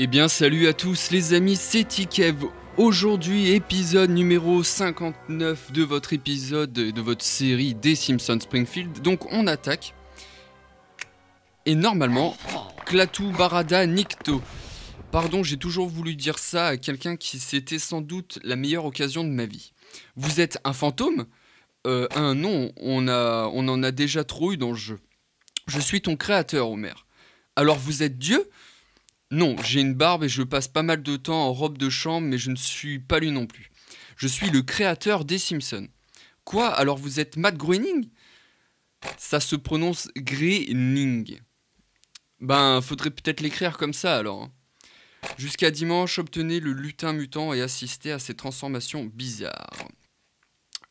Eh bien salut à tous les amis, c'est Tikev. Aujourd'hui épisode numéro 59 de votre épisode de votre série des Simpsons Springfield. Donc on attaque. Et normalement, Klaatu Barada Nikto. Pardon, j'ai toujours voulu dire ça à quelqu'un qui c'était sans doute la meilleure occasion de ma vie. Vous êtes un fantôme ? Non, on en a déjà trop eu dans le jeu. Je suis ton créateur, Homer. Alors vous êtes Dieu ? Non, j'ai une barbe et je passe pas mal de temps en robe de chambre, mais je ne suis pas lui non plus. Je suis le créateur des Simpsons. Quoi ? Alors vous êtes Matt Groening ? Ça se prononce Groening. Ben, faudrait peut-être l'écrire comme ça alors. Hein. Jusqu'à dimanche, obtenez le lutin mutant et assistez à ses transformations bizarres.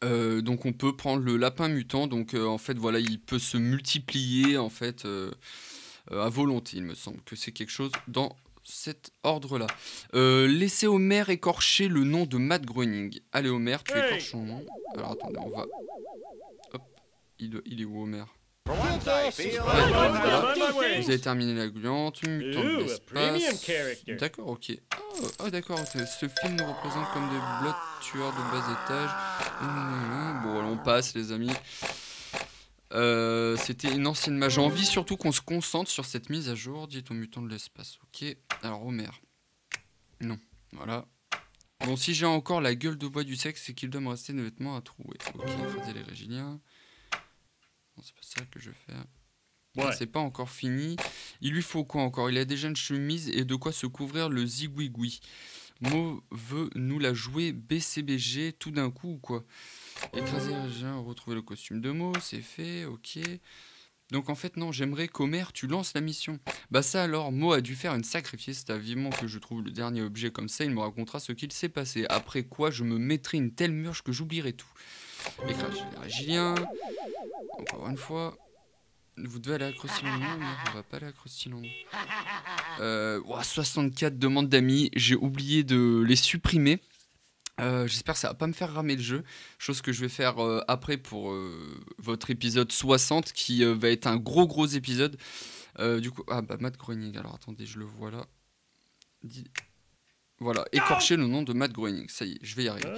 Donc on peut prendre le lapin mutant, donc en fait voilà, il peut se multiplier en fait à volonté, il me semble que c'est quelque chose dans cet ordre-là. Laissez Homer écorcher le nom de Matt Groening. Allez Homer, tu écorches son nom. Alors attendez, on va... Hop, il est où Homer ? Voilà. Vous avez terminé la gluante, mutant de l'espace. D'accord, ok. Oh, d'accord, ce film nous représente comme des blots tueurs de bas étage. Bon, alors on passe les amis. C'était une ancienne mage. J'ai envie surtout qu'on se concentre sur cette mise à jour. Dites aux mutants de l'espace. Ok. Alors Homer. Non. Voilà. Bon, si j'ai encore la gueule de bois du sexe, c'est qu'il doit me rester des vêtements à trouver. Ok. Écraser les Régiliens. Non, c'est pas ça que je vais faire. Ouais. C'est pas encore fini. Il lui faut quoi encore ? Il a déjà une chemise et de quoi se couvrir le zigouigoui. Mo veut nous la jouer BCBG tout d'un coup ou quoi ? Écraser les Régiliens, retrouver le costume de Mo, c'est fait, ok. Donc en fait non, j'aimerais qu'Homer, tu lances la mission. Bah ça alors, Mo a dû faire une sacrifice, c'est vivement que je trouve le dernier objet comme ça, il me racontera ce qu'il s'est passé. Après quoi, je me mettrai une telle murge que j'oublierai tout. Écraser les Régiliens, encore une fois. Vous devez aller à Crostiland, non, on va pas aller à Crostiland. 64 demandes d'amis, j'ai oublié de les supprimer. J'espère que ça va pas me faire ramer le jeu, chose que je vais faire après pour votre épisode 60 qui va être un gros épisode. Du coup, ah bah Matt Groening, alors attendez, je le vois là. Voilà, écorcher le nom de Matt Groening, ça y est, je vais y arriver.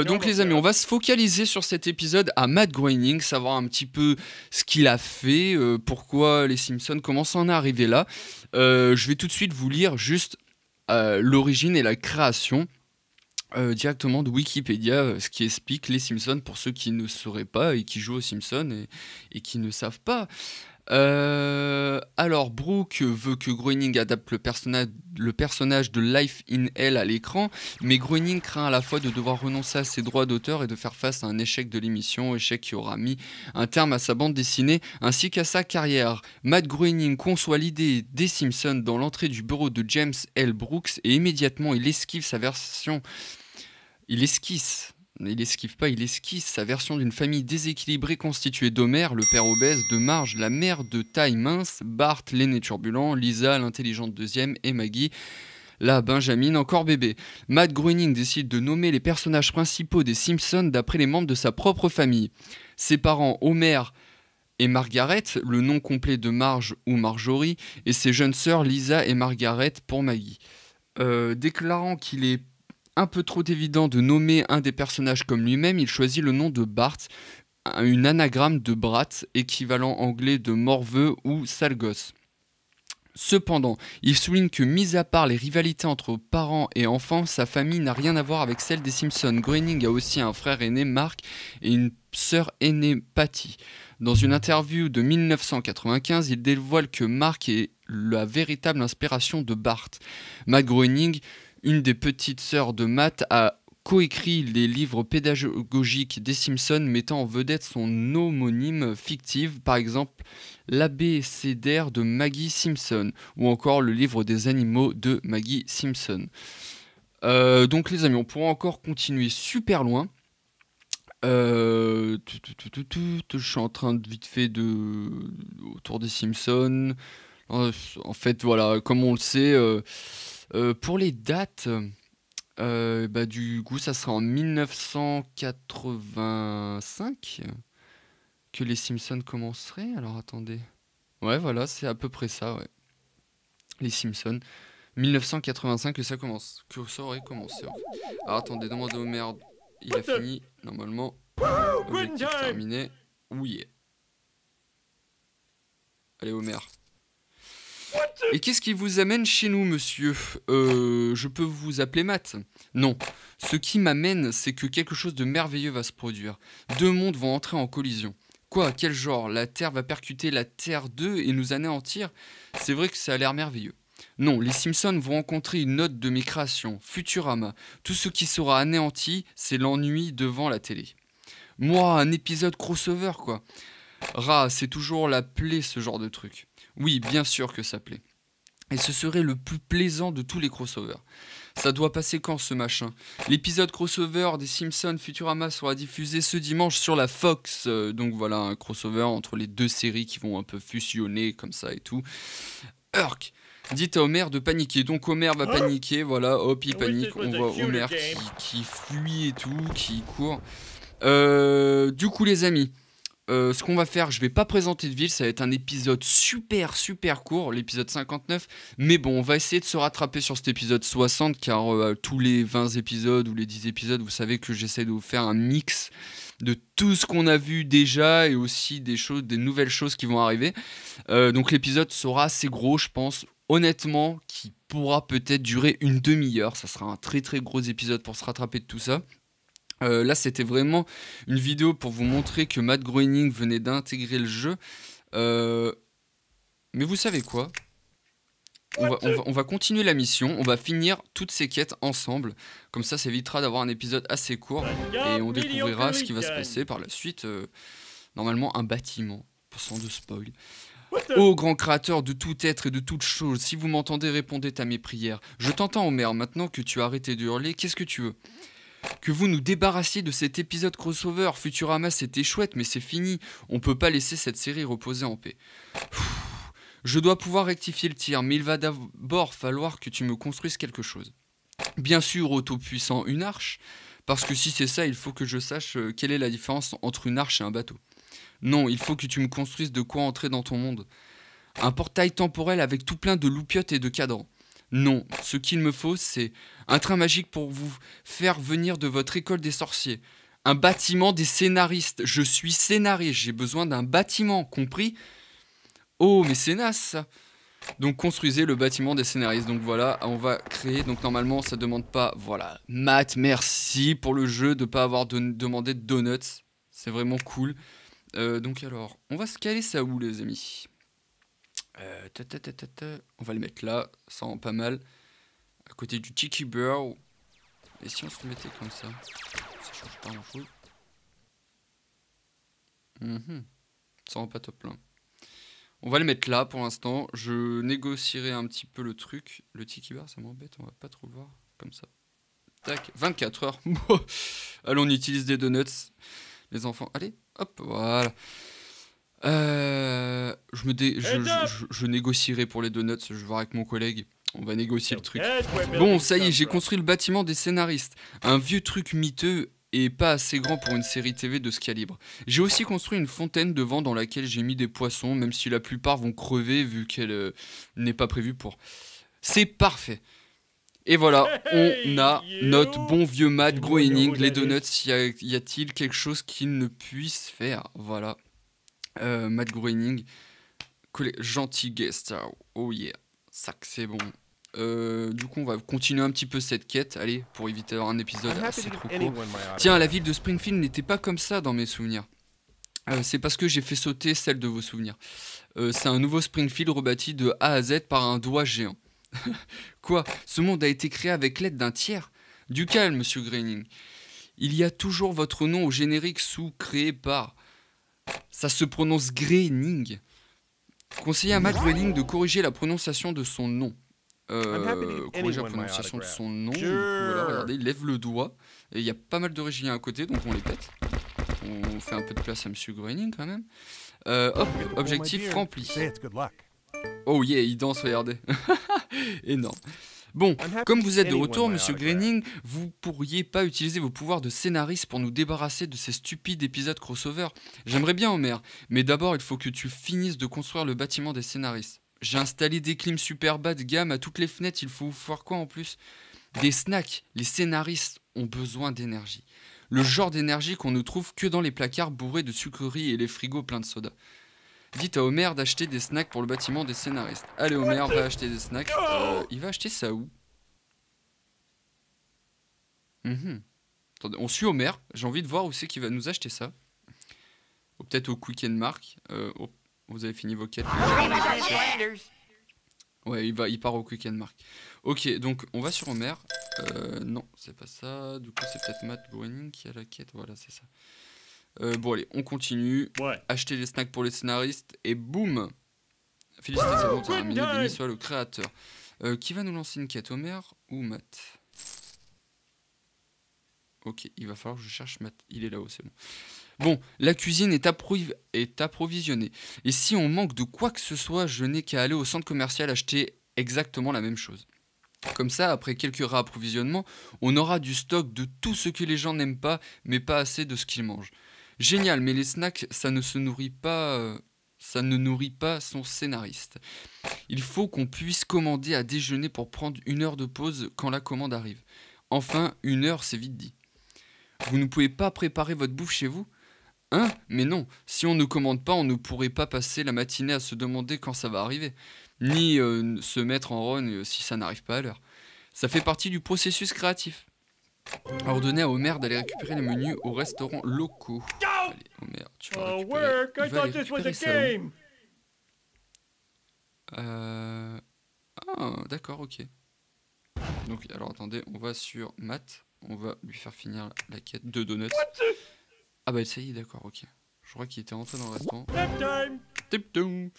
Donc les amis, on va se focaliser sur cet épisode à Matt Groening, savoir un petit peu ce qu'il a fait, pourquoi les Simpsons, comment ça en est arrivé là. Je vais tout de suite vous lire juste l'origine et la création. Directement de Wikipédia, ce qui explique les Simpsons pour ceux qui ne sauraient pas et qui jouent aux Simpsons et qui ne savent pas. Alors, Brooke veut que Groening adapte le personnage de Life in Hell à l'écran, mais Groening craint à la fois de devoir renoncer à ses droits d'auteur et de faire face à un échec de l'émission, échec qui aura mis un terme à sa bande dessinée ainsi qu'à sa carrière. Matt Groening conçoit l'idée des Simpsons dans l'entrée du bureau de James L. Brooks et immédiatement il esquive sa version d'une famille déséquilibrée constituée d'Homer, le père obèse, de Marge, la mère de taille mince, Bart, l'aîné turbulent, Lisa, l'intelligente deuxième, et Maggie, la Benjamin, encore bébé. Matt Groening décide de nommer les personnages principaux des Simpsons d'après les membres de sa propre famille. Ses parents, Homer et Margaret, le nom complet de Marge ou Marjorie, et ses jeunes sœurs Lisa et Margaret pour Maggie. Déclarant qu'il est un peu trop évident de nommer un des personnages comme lui-même, il choisit le nom de Bart, une anagramme de Brat, équivalent anglais de morveux ou sale gosse. Cependant, il souligne que, mis à part les rivalités entre parents et enfants, sa famille n'a rien à voir avec celle des Simpsons. Groening a aussi un frère aîné, Mark, et une sœur aînée, Patty. Dans une interview de 1995, il dévoile que Mark est la véritable inspiration de Bart. Matt Groening, une des petites sœurs de Matt, a coécrit les livres pédagogiques des Simpsons mettant en vedette son homonyme fictive, par exemple l'abécédaire de Maggie Simpson, ou encore le livre des animaux de Maggie Simpson. Donc les amis, on pourra encore continuer super loin. Je suis en train de vite fait autour des Simpsons. En fait, voilà, comme on le sait, pour les dates, du coup, ça sera en 1985 que les Simpsons commenceraient. Alors attendez. Ouais, voilà, c'est à peu près ça, ouais. Les Simpsons. 1985 que ça commence. Que ça aurait commencé. En fait. Alors attendez, demandez au maire. Il a fini, normalement. Objectif terminé. Oui. Allez, Homer. Et qu'est-ce qui vous amène chez nous, monsieur? Je peux vous appeler Matt? Non. Ce qui m'amène, c'est que quelque chose de merveilleux va se produire. Deux mondes vont entrer en collision. Quoi? Quel genre? La Terre va percuter la Terre 2 et nous anéantir? C'est vrai que ça a l'air merveilleux. Non, les Simpsons vont rencontrer une note de mes créations, Futurama. Tout ce qui sera anéanti, c'est l'ennui devant la télé. Moi, un épisode crossover, quoi. C'est toujours la plaie, ce genre de truc. Oui, bien sûr que ça plaît. Et ce serait le plus plaisant de tous les crossovers. Ça doit passer quand, ce machin? L'épisode crossover des Simpsons Futurama sera diffusé ce dimanche sur la Fox. Donc voilà, un crossover entre les deux séries qui vont un peu fusionner comme ça et tout. Urk! Dites à Homer de paniquer. Donc Homer va paniquer, voilà, hop, il panique. On voit Homer qui fuit et tout, qui court. Du coup, les amis, ce qu'on va faire, je vais pas présenter de ville, ça va être un épisode super court, l'épisode 59, mais bon, on va essayer de se rattraper sur cet épisode 60, car tous les 20 épisodes ou les 10 épisodes, vous savez que j'essaie de vous faire un mix de tout ce qu'on a vu déjà et aussi des nouvelles choses qui vont arriver. Donc l'épisode sera assez gros, je pense, honnêtement, qui pourra peut-être durer une demi-heure. Ça sera un très gros épisode pour se rattraper de tout ça. Là, c'était vraiment une vidéo pour vous montrer que Matt Groening venait d'intégrer le jeu. Mais vous savez quoi? On va continuer la mission, on va finir toutes ces quêtes ensemble. Comme ça évitera d'avoir un épisode assez court. Et on découvrira ce qui va se passer par la suite. Normalement, un bâtiment, sans de spoil. Ô grand créateur de tout être et de toute chose, si vous m'entendez, répondez à mes prières. Je t'entends, Homer, maintenant que tu as arrêté de hurler, qu'est-ce que tu veux? Que vous nous débarrassiez de cet épisode crossover. Futurama, c'était chouette, mais c'est fini. On peut pas laisser cette série reposer en paix. Je dois pouvoir rectifier le tir, mais il va d'abord falloir que tu me construises quelque chose. Bien sûr, auto-puissant, une arche, parce que si c'est ça, il faut que je sache quelle est la différence entre une arche et un bateau. Non, il faut que tu me construises de quoi entrer dans ton monde. Un portail temporel avec tout plein de loupiottes et de cadrans. Non, ce qu'il me faut, c'est un train magique pour vous faire venir de votre école des sorciers. Un bâtiment des scénaristes. Je suis scénariste, j'ai besoin d'un bâtiment, compris? Oh, mais c'est naze ça. Donc construisez le bâtiment des scénaristes. Donc voilà, on va créer. Donc normalement, ça demande pas. Voilà, Matt, merci pour le jeu de ne pas avoir demandé de donuts. C'est vraiment cool. Donc alors, on va se caler ça où, les amis? On va le mettre là, ça rend pas mal. À côté du Tiki Bear. Et si on se le mettait comme ça? Ça change pas grand chose. Ça rend pas top là. On va le mettre là pour l'instant. Je négocierai un petit peu le truc. Le Tiki Bar, ça m'embête, on va pas trop le voir comme ça. Tac, 24 heures. Allez, on utilise des donuts. Les enfants, allez, hop, voilà. Je négocierai pour les donuts, je vais voir avec mon collègue. On va négocier le truc. Bon, ça y est, j'ai construit le bâtiment des scénaristes. Un vieux truc miteux et pas assez grand pour une série TV de ce calibre. J'ai aussi construit une fontaine devant dans laquelle j'ai mis des poissons, même si la plupart vont crever vu qu'elle n'est pas prévue pour. C'est parfait. Et voilà, on a notre bon vieux Matt Groening. Les donuts, y a-t-il quelque chose qu'il ne puisse faire? Voilà. Matt Groening, gentil guest star. Oh yeah, ça que c'est bon. Du coup, on va continuer un petit peu cette quête, allez, pour éviter d'avoir un épisode assez trop court. Tiens, la ville de Springfield n'était pas comme ça dans mes souvenirs. C'est parce que j'ai fait sauter celle de vos souvenirs. C'est un nouveau Springfield rebâti de A à Z par un doigt géant. Quoi? Ce monde a été créé avec l'aide d'un tiers? Du calme, monsieur Groening. Il y a toujours votre nom au générique créé par... Ça se prononce Groening. Conseillez à Matt Groening de corriger la prononciation de son nom. Corriger la prononciation de son nom. Du coup, voilà, regardez, il lève le doigt. Et il y a pas mal d'origines à côté, donc on les pète. On fait un peu de place à monsieur Groening quand même. Hop, objectif rempli. Oh yeah, il danse, regardez. Énorme. Bon, comme vous êtes de retour, monsieur Groening, vous pourriez pas utiliser vos pouvoirs de scénariste pour nous débarrasser de ces stupides épisodes crossover? J'aimerais bien, Homer, mais d'abord il faut que tu finisses de construire le bâtiment des scénaristes. J'ai installé des clims super bas de gamme à toutes les fenêtres. Il faut faire quoi en plus? Des snacks. Les scénaristes ont besoin d'énergie. Le genre d'énergie qu'on ne trouve que dans les placards bourrés de sucreries et les frigos pleins de soda. Dites à Homer d'acheter des snacks pour le bâtiment des scénaristes. Allez, Homer va acheter des snacks. Il va acheter ça où? Attendez, on suit Homer. J'ai envie de voir où c'est qu'il va nous acheter ça. Ou peut-être au Quick and Mark. Vous avez fini vos quêtes. Ouais, il part au Quick and Mark. Ok, donc on va sur Homer. Non, c'est pas ça. Du coup, c'est peut-être Matt Groening qui a la quête. Voilà, c'est ça. Bon, allez, on continue. Ouais. Acheter les snacks pour les scénaristes. Et boum! Félicitations, c'est un milieu béni soit le créateur. Qui va nous lancer une quête, Homer ou Matt? Ok, il va falloir que je cherche Matt. Il est là-haut, c'est bon. Bon, la cuisine est approvisionnée. Et si on manque de quoi que ce soit, je n'ai qu'à aller au centre commercial acheter exactement la même chose. Comme ça, après quelques réapprovisionnements, on aura du stock de tout ce que les gens n'aiment pas, mais pas assez de ce qu'ils mangent. Génial, mais les snacks, ça ne nourrit pas son scénariste. Il faut qu'on puisse commander à déjeuner pour prendre 1 heure de pause quand la commande arrive. Enfin, 1 heure, c'est vite dit. Vous ne pouvez pas préparer votre bouffe chez vous ? Hein? Mais non, si on ne commande pas, on ne pourrait pas passer la matinée à se demander quand ça va arriver, ni se mettre en rogne si ça n'arrive pas à l'heure. Ça fait partie du processus créatif. Ordonnez à Homer d'aller récupérer les menus au restaurant locaux. Allez, Homer, tu vas récupérer. Il va aller récupérer ça où? Ah, d'accord, ok. Donc, alors attendez, on va sur Matt. On va lui faire finir la quête de donuts. Ah bah ça y est, d'accord, ok. Je crois qu'il était rentré dans le restaurant. Tip-toum.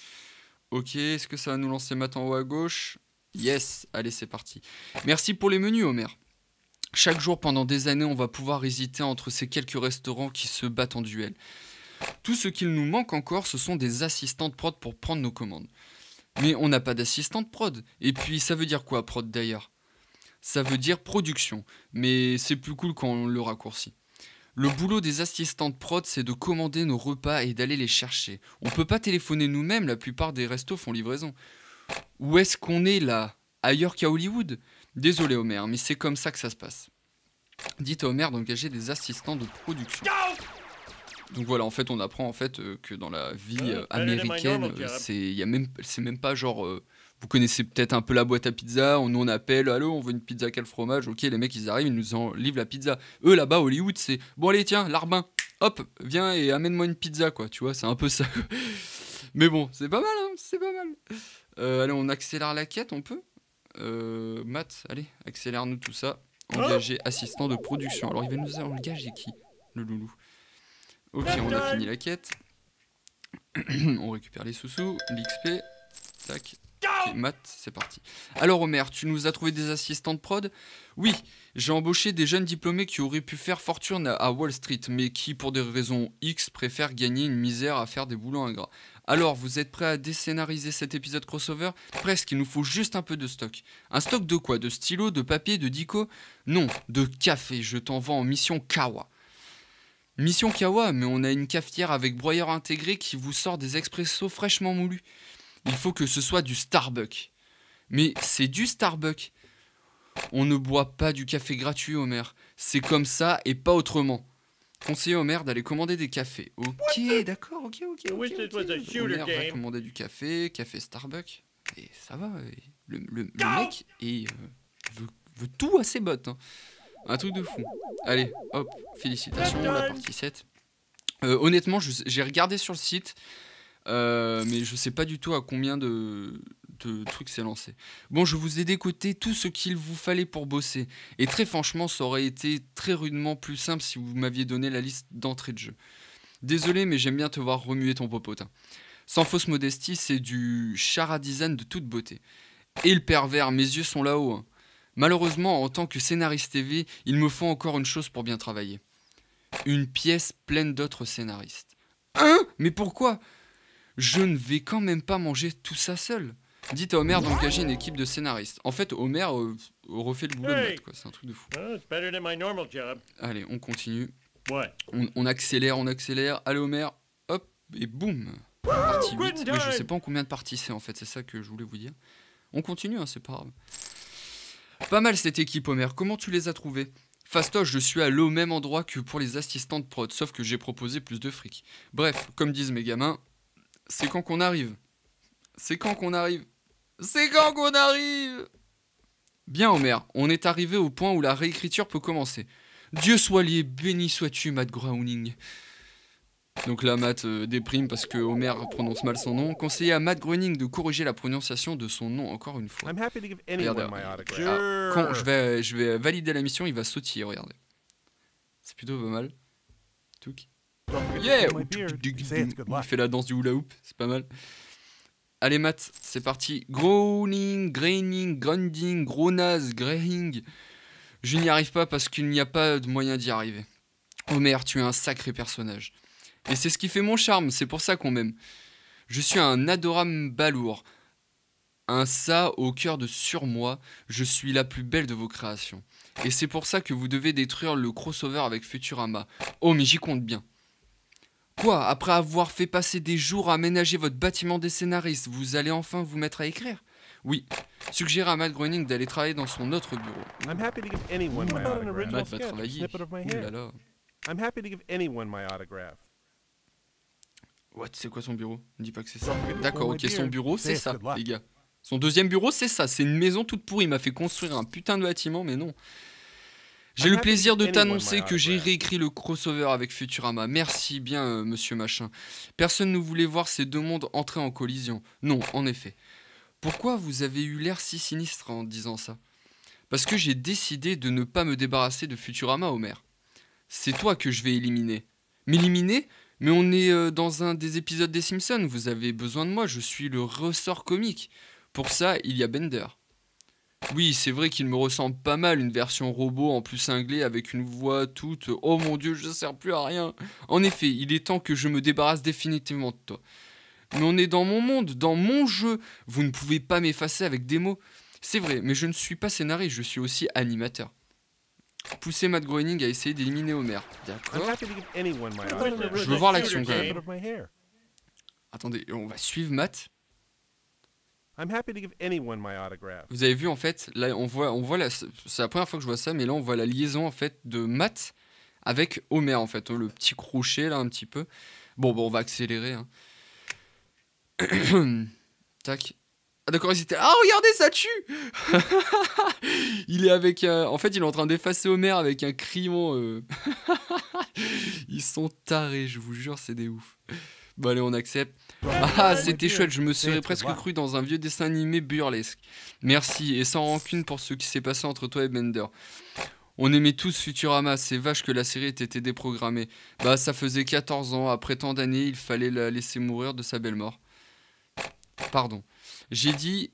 Ok, est-ce que ça va nous lancer Matt en haut à gauche? Yes, allez c'est parti. Merci pour les menus, Homer. Chaque jour pendant des années, on va pouvoir hésiter entre ces quelques restaurants qui se battent en duel. Tout ce qu'il nous manque encore, ce sont des assistantes prod pour prendre nos commandes. Mais on n'a pas d'assistante prod. Et puis ça veut dire quoi prod d'ailleurs? Ça veut dire production, mais c'est plus cool quand on le raccourcit. Le boulot des assistantes prod, c'est de commander nos repas et d'aller les chercher. On peut pas téléphoner nous-mêmes, la plupart des restos font livraison. Où est-ce qu'on est là? Ailleurs qu'à Hollywood? Désolé Homer, mais c'est comme ça que ça se passe. Dites à Homer d'engager des assistants de production. Donc voilà, en fait, on apprend en fait que dans la vie américaine, c'est même pas genre... vous connaissez peut-être un peu la boîte à pizza, nous on appelle, allô, on veut une pizza quel fromage, ok, les mecs ils arrivent, ils nous en livrent la pizza. Eux là-bas, Hollywood, c'est bon, allez, tiens, Larbin, hop, viens et amène-moi une pizza, quoi, tu vois, c'est un peu ça. Mais bon, c'est pas mal, hein, c'est pas mal. Allez, on accélère la quête, on peut Matt, allez, accélère-nous tout ça. Engager assistant de production. Alors il va nous engager qui? Le loulou. Ok, on a fini la quête. On récupère les sous-sous, l'XP. Tac. Ok, Matt, c'est parti. Alors Homer, tu nous as trouvé des assistants de prod? Oui, j'ai embauché des jeunes diplômés qui auraient pu faire fortune à Wall Street, mais qui, pour des raisons X, préfèrent gagner une misère à faire des boulots ingrats. Alors, vous êtes prêts à décénariser cet épisode crossover? Presque, il nous faut juste un peu de stock. Un stock de quoi? De stylos, de papier, de dico? Non, de café, je t'en vends en mission Kawa. Mission Kawa, mais on a une cafetière avec broyeur intégré qui vous sort des expressos fraîchement moulus. Il faut que ce soit du Starbucks. Mais c'est du Starbucks. On ne boit pas du café gratuit, Homer. C'est comme ça et pas autrement. Conseiller Homer d'aller commander des cafés. Ok, d'accord, ok. Homer va commander du café Starbucks. Et ça va, le mec veut tout à ses bottes. Hein. Un truc de fou. Allez, hop, félicitations, la partie 7. Honnêtement, j'ai regardé sur le site, mais je sais pas du tout à combien de trucs c'est lancé. Bon, je vous ai décoté tout ce qu'il vous fallait pour bosser. Et très franchement, ça aurait été très rudement plus simple si vous m'aviez donné la liste d'entrée de jeu. Désolé, mais j'aime bien te voir remuer ton popotin. Sans fausse modestie, c'est du chara-design de toute beauté. Et le pervers, mes yeux sont là-haut. Hein. Malheureusement, en tant que scénariste TV, il me faut encore une chose pour bien travailler. Une pièce pleine d'autres scénaristes. Hein? Mais pourquoi? Je ne vais quand même pas manger tout ça seul. Dites à Homer d'engager une équipe de scénaristes. En fait, Homer refait le boulot de Matt, quoi. C'est un truc de fou. Allez, on continue. On accélère. Allez Homer, hop, et boum. Partie 8. Oui, je sais pas en combien de parties c'est en fait, c'est ça que je voulais vous dire. On continue, hein, c'est pas grave. Pas mal cette équipe, Homer. Comment tu les as trouvés? Fastoche, je suis allé au même endroit que pour les assistants de prod, sauf que j'ai proposé plus de fric. Bref, comme disent mes gamins, c'est quand qu'on arrive. C'est quand qu'on arrive. C'est quand qu'on arrive. Bien, Homer, on est arrivé au point où la réécriture peut commencer. Dieu soit lié, béni sois-tu, Matt Groening. Donc là, Matt déprime parce que Homer prononce mal son nom. Conseiller à Matt Groening de corriger la prononciation de son nom encore une fois. Regardez, quand je vais valider la mission, il va sautiller, regardez. C'est plutôt pas mal. Touk. Yeah! Il fait la danse du hula hoop, c'est pas mal. Allez Matt, c'est parti. Groening, Graining, Grunding, Gronaz, Grehing. Je n'y arrive pas parce qu'il n'y a pas de moyen d'y arriver. Homer, tu es un sacré personnage. Et c'est ce qui fait mon charme, c'est pour ça qu'on m'aime. Je suis un adorable balourd. Un ça au cœur de surmoi, je suis la plus belle de vos créations. Et c'est pour ça que vous devez détruire le crossover avec Futurama. Oh mais j'y compte bien. Quoi, après avoir fait passer des jours à aménager votre bâtiment des scénaristes, vous allez enfin vous mettre à écrire? Oui, suggérez à Matt Groening d'aller travailler dans son autre bureau. Matt va travailler. Ouh là là. What, c'est quoi son bureau? Ne dis pas que c'est ça. D'accord, ok, son bureau, c'est ça, les gars. Son deuxième bureau, c'est ça. C'est une maison toute pourrie. Il m'a fait construire un putain de bâtiment, mais non. J'ai le plaisir de t'annoncer que j'ai réécrit le crossover avec Futurama. Merci bien, monsieur machin. Personne ne voulait voir ces deux mondes entrer en collision. Non, en effet. Pourquoi vous avez eu l'air si sinistre en disant ça? Parce que j'ai décidé de ne pas me débarrasser de Futurama, Homer. C'est toi que je vais éliminer. M'éliminer? Mais on est dans un des épisodes des Simpsons. Vous avez besoin de moi, je suis le ressort comique. Pour ça, il y a Bender. Oui, c'est vrai qu'il me ressemble pas mal, une version robot en plus cinglée avec une voix toute « Oh mon Dieu, je ne sers plus à rien !» En effet, il est temps que je me débarrasse définitivement de toi. Mais on est dans mon monde, dans mon jeu. Vous ne pouvez pas m'effacer avec des mots. C'est vrai, mais je ne suis pas scénariste, je suis aussi animateur. Poussez Matt Groening à essayer d'éliminer Homer. D'accord. Je veux voir l'action quand même. Attendez, on va suivre Matt. Vous avez vu en fait, là on voit c'est la première fois que je vois ça, mais là on voit la liaison en fait de Matt avec Homer en fait, le petit crochet là un petit peu. Bon, on va accélérer. Hein. Tac. Ah d'accord, ils étaient... Ah regardez, ça tue. Il est avec... En fait, il est en train d'effacer Homer avec un crayon. Ils sont tarés, je vous jure, c'est des ouf. Bon allez, on accepte. Ah, c'était chouette, je me serais presque cru dans un vieux dessin animé burlesque. Merci, et sans rancune pour ce qui s'est passé entre toi et Bender. On aimait tous Futurama, c'est vache que la série ait été déprogrammée. Bah ça faisait 14 ans, après tant d'années, il fallait la laisser mourir de sa belle mort. Pardon. J'ai dit...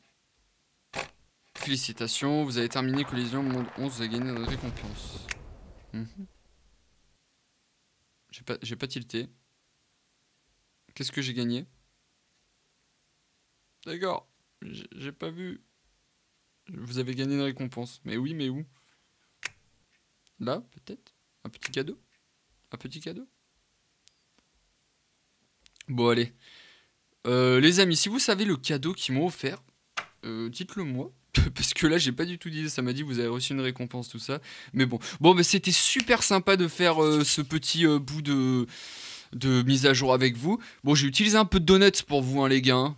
Félicitations, vous avez terminé Collision Monde 11, vous avez gagné une récompense. J'ai pas tilté. Qu'est-ce que j'ai gagné? D'accord, j'ai pas vu. Vous avez gagné une récompense. Mais oui, mais où? Là, peut-être? Un petit cadeau? Un petit cadeau? Bon, allez. Les amis, si vous savez le cadeau qu'ils m'ont offert, dites-le moi. Parce que là, j'ai pas du tout d'idée. Ça m'a dit, vous avez reçu une récompense, tout ça. Mais bon, bah, c'était super sympa de faire ce petit bout de mise à jour avec vous. Bon, j'ai utilisé un peu de donuts pour vous, hein, les gars.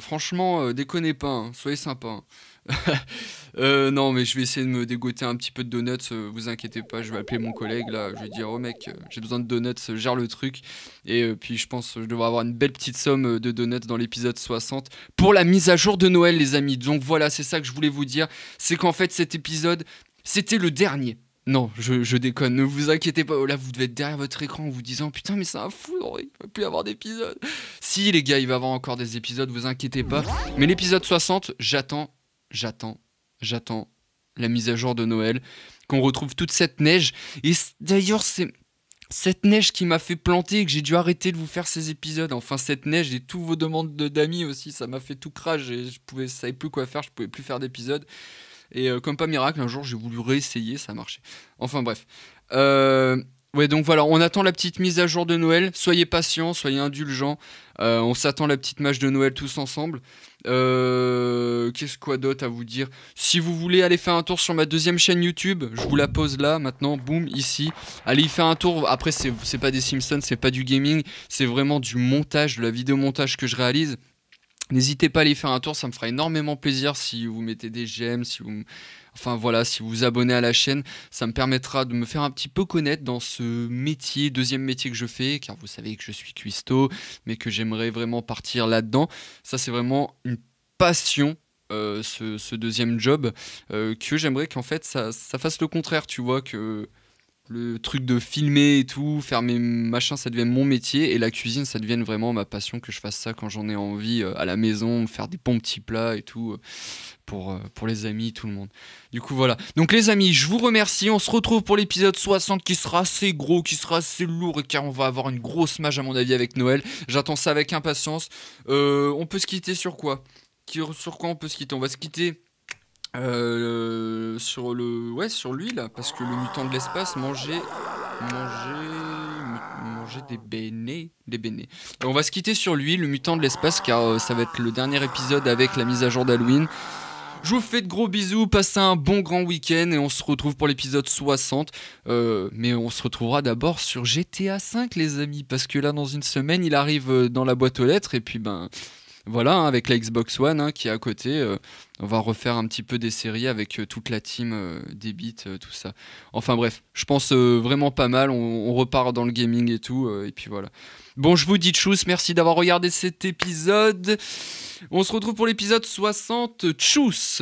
Franchement, déconnez pas, hein, soyez sympas. Hein. Non, mais je vais essayer de me dégoter un petit peu de donuts. Vous inquiétez pas, je vais appeler mon collègue là. Je vais dire, oh mec, j'ai besoin de donuts, gère le truc. Et puis je pense que je devrais avoir une belle petite somme de donuts dans l'épisode 60 pour la mise à jour de Noël, les amis. Donc voilà, c'est ça que je voulais vous dire. C'est qu'en fait, cet épisode, c'était le dernier. Non, je déconne, ne vous inquiétez pas. Là, vous devez être derrière votre écran en vous disant putain, mais c'est un fou, il va plus y avoir d'épisodes. Si, les gars, il va y avoir encore des épisodes, vous inquiétez pas. Mais l'épisode 60, j'attends la mise à jour de Noël, qu'on retrouve toute cette neige. Et d'ailleurs, c'est cette neige qui m'a fait planter et que j'ai dû arrêter de vous faire ces épisodes. Enfin, cette neige et toutes vos demandes d'amis aussi, ça m'a fait tout crash. Et je savais plus quoi faire, je pouvais plus faire d'épisodes. Et comme pas miracle, un jour j'ai voulu réessayer, ça a marché. Enfin bref. Ouais, donc voilà, on attend la petite mise à jour de Noël. Soyez patients, soyez indulgents. On s'attend la petite match de Noël tous ensemble. Qu'est-ce quoi d'autre à vous dire? Si vous voulez aller faire un tour sur ma deuxième chaîne YouTube, je vous la pose là, maintenant, boum, ici. Allez y faire un tour. Après, c'est pas des Simpsons, c'est pas du gaming, c'est vraiment du montage, de la vidéo montage que je réalise. N'hésitez pas à aller faire un tour, ça me fera énormément plaisir si vous mettez des j'aime, enfin voilà, si vous vous abonnez à la chaîne, ça me permettra de me faire un petit peu connaître dans ce métier, deuxième métier que je fais, car vous savez que je suis cuistot, mais que j'aimerais vraiment partir là-dedans. Ça, c'est vraiment une passion. Ce deuxième job, que j'aimerais qu'en fait ça fasse le contraire, tu vois, que le truc de filmer et tout, faire mes machins, ça devienne mon métier, et la cuisine, ça devienne vraiment ma passion, que je fasse ça quand j'en ai envie, à la maison, faire des bons petits plats et tout, pour les amis, tout le monde. Du coup, voilà. Donc les amis, je vous remercie, on se retrouve pour l'épisode 60 qui sera assez gros, qui sera assez lourd, car on va avoir une grosse mage à mon avis avec Noël. J'attends ça avec impatience. On peut se quitter sur quoi? Sur quoi on peut se quitter? On va se quitter... sur lui là, parce que le mutant de l'espace mangeait des bénés. On va se quitter sur lui, le mutant de l'espace, car ça va être le dernier épisode avec la mise à jour d'Halloween. Je vous fais de gros bisous, passez un bon grand week-end et on se retrouve pour l'épisode 60. Mais on se retrouvera d'abord sur GTA 5 les amis, parce que là dans une semaine il arrive dans la boîte aux lettres et puis ben... Voilà, hein, avec la Xbox One hein, qui est à côté, on va refaire un petit peu des séries avec toute la team, des beats, tout ça. Enfin bref, je pense vraiment pas mal, on repart dans le gaming et tout, et puis voilà. Bon, je vous dis tchuss, merci d'avoir regardé cet épisode. On se retrouve pour l'épisode 60, tchuss.